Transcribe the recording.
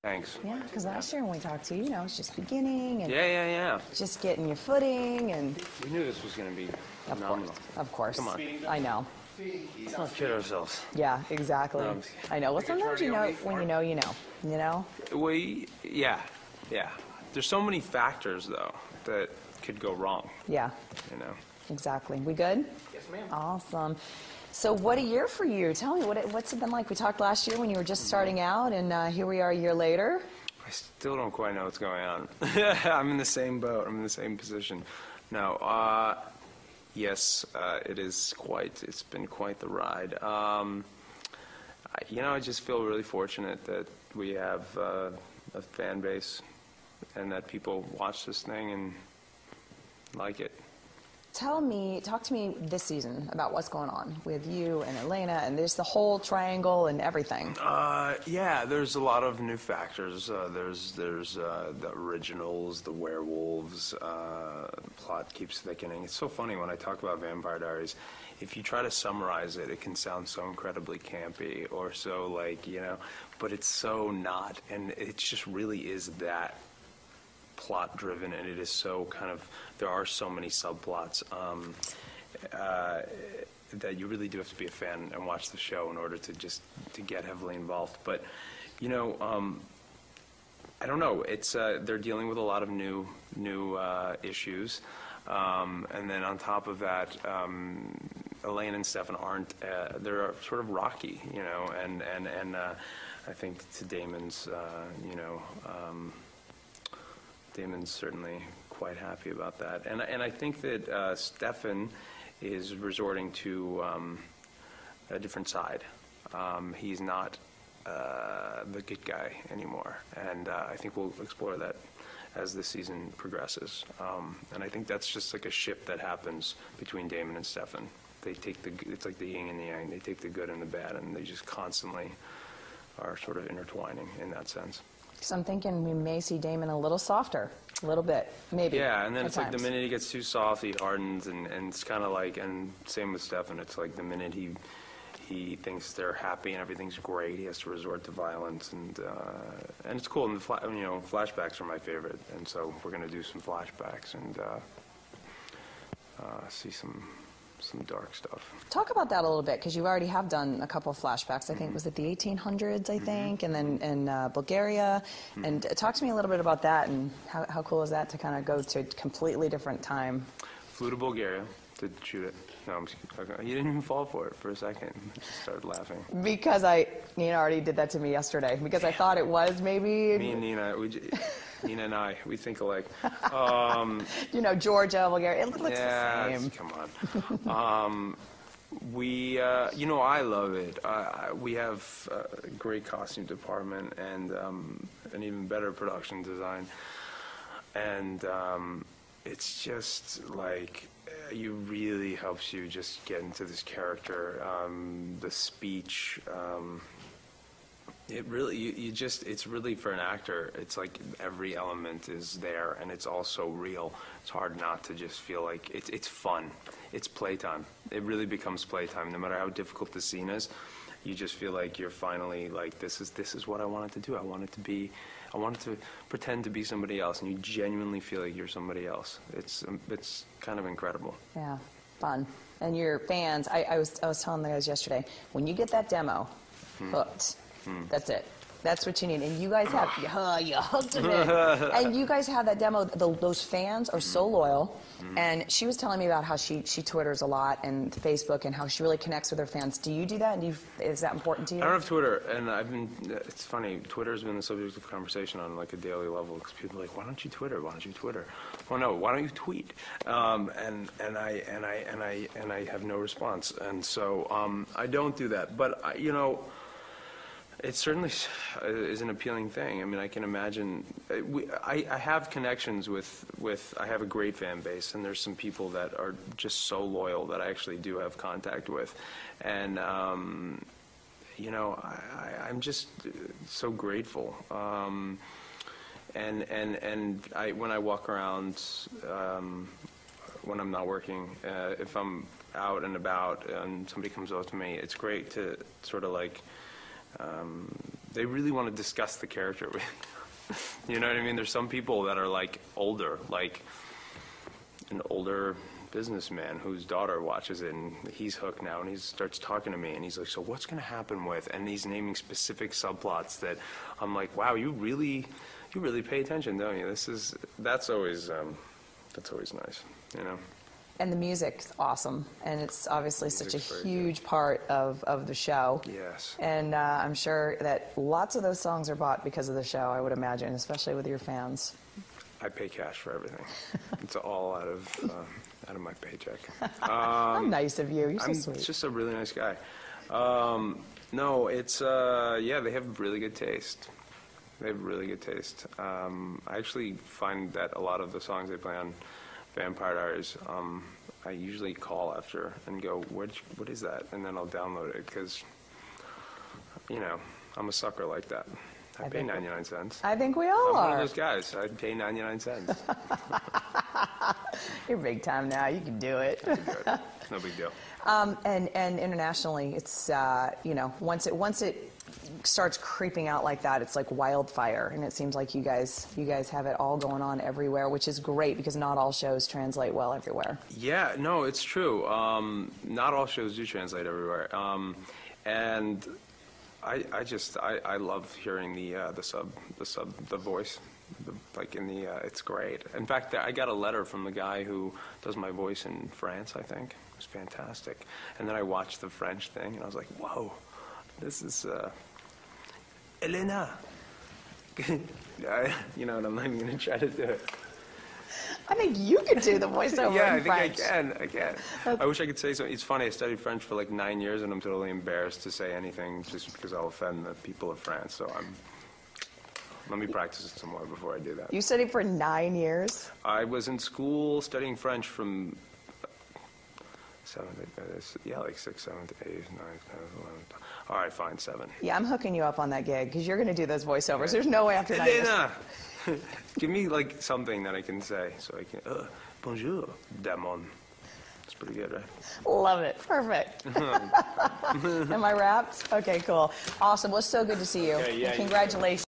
Thanks. Yeah, because last year when we talked to you, it's just beginning and Yeah. just getting your footing and. We knew this was going to be phenomenal. Of course. Come on. I know. Let's not kid ourselves. Yeah, exactly. I know. Well, sometimes you know when you know, you know. You know. Yeah. There's so many factors though that could go wrong. Yeah. Exactly. We good? Yes, ma'am. Awesome. So what a year for you. Tell me, what's it been like? We talked last year when you were just starting out, and here we are a year later. I still don't quite know what's going on. I'm in the same boat. I'm in the same position. No, yes, it's been quite the ride. I just feel really fortunate that we have a fan base and that people watch this thing and like it. Talk to me this season about what's going on with you and Elena and there's the whole triangle and everything. Yeah, there's a lot of new factors. There's the originals, the werewolves. Plot keeps thickening. It's so funny when I talk about Vampire Diaries. If you try to summarize it, it can sound so incredibly campy or so but it's so not, and it just really is that plot driven, and it is so there are so many subplots that you really do have to be a fan and watch the show in order to get heavily involved. But I don't know, it's they're dealing with a lot of new issues, and then on top of that, Elaine and Stefan aren't they're sort of rocky, and I think to Damon's Damon's certainly quite happy about that, and I think that Stefan is resorting to a different side. He's not the good guy anymore, and I think we'll explore that as the season progresses. And I think that's just like a shift that happens between Damon and Stefan. They take it's like the yin and the yang. They take the good and the bad, and they just constantly are sort of intertwining in that sense. So I'm thinking we may see Damon a little softer, a little bit, maybe. Yeah, and then it's like the minute he gets too soft, he hardens, and it's kind of like, and same with Stefan, it's like the minute he thinks they're happy and everything's great, he has to resort to violence, and it's cool. And flashbacks are my favorite, and so we're going to do some flashbacks and see some dark stuff. Talk about that a little bit, because you already have done a couple of flashbacks. I think, was it the 1800s, I think, and then in Bulgaria. And talk to me a little bit about that, and how cool is that to kind of go to a completely different time? Flew to Bulgaria to shoot it. No, I'm just kidding. You didn't even fall for it for a second. Just started laughing. Because Nina already did that to me yesterday, because I thought it was maybe... Me and Nina, Nina and I, we think alike. Georgia, Bulgaria, it looks the same. Come on. I love it. We have a great costume department and an even better production design. And it's just like, it really helps you just get into this character. The speech, it really, it's really, for an actor, it's like every element is there, and it's also real. It's hard not to just feel like it's fun. It's playtime. It really becomes playtime. No matter how difficult the scene is, you just feel like you're finally like, this is what I wanted to do. I wanted to pretend to be somebody else, and you genuinely feel like you're somebody else. It's kind of incredible. Yeah, fun. And your fans, I was telling the guys yesterday, when you get that demo, hooked. That's it. That's what you need. And you guys have, you hooked them in. And you guys have that demo. Those fans are so loyal. And she was telling me about how she Twitters a lot and Facebook and how she really connects with her fans. Do you do that? And is that important to you? I don't have Twitter, and it's funny, Twitter's been the subject of conversation on like a daily level, because people are like, why don't you Twitter? Why don't you Twitter? Well, no, why don't you tweet? And I have no response. And so I don't do that. But it certainly is an appealing thing. I mean, I can imagine. I have connections with. I have a great fan base, and there's some people that are just so loyal that I actually do have contact with, and I'm just so grateful. And when I walk around, when I'm not working, if I'm out and about and somebody comes up to me, it's great to sort of like they really want to discuss the character with you. You know what I mean? There's some people that are like older, like an older businessman whose daughter watches it and he's hooked now, and he starts talking to me and he's like, so what's going to happen with, and he's naming specific subplots that I'm like, wow, you really pay attention, don't you? That's always nice, you know. And the music's awesome, and it's obviously such a Music's very huge part of the show. Yes. And I'm sure that lots of those songs are bought because of the show, I would imagine, especially with your fans. I pay cash for everything. It's all out of my paycheck. How nice of you. You're so I'm sweet. just a really nice guy. No, it's yeah, they have really good taste. They have really good taste. I actually find that a lot of the songs they play on Vampire Diaries, I usually call after and go, what is that? And then I'll download it because, you know, I'm a sucker like that. I pay 99 cents. I think we all I'm are. one of those guys. I pay 99 cents. You're big time now. You can do it. No big deal. And internationally, it's you know, once it starts creeping out like that, it's like wildfire, and it seems like you guys have it all going on everywhere, which is great because not all shows translate well everywhere. Yeah, no, it's true. Not all shows do translate everywhere, and I love hearing the voice, like in the it's great. In fact, I got a letter from the guy who does my voice in France, I think. It was fantastic. And then I watched the French thing, and I was like, whoa, this is Elena. You know, and I'm not even going to try to do it. I think you could do the voiceover Yeah, in I think French. I can. I wish I could say something. It's funny, I studied French for like 9 years, and I'm totally embarrassed to say anything just because I'll offend the people of France. So let me practice it some more before I do that. You studied for 9 years? I was in school studying French from 6, 7, 8, 9, 10, 11. All right, fine, 7. Yeah, I'm hooking you up on that gig because you're going to do those voiceovers. There's no way after 9 years. Elena! Give me like something that I can say so I can. Bonjour, Damon. That's pretty good, right? Love it. Perfect. Am I wrapped? Okay, cool. Awesome. Well, it's so good to see you. Okay, yeah, And congratulations.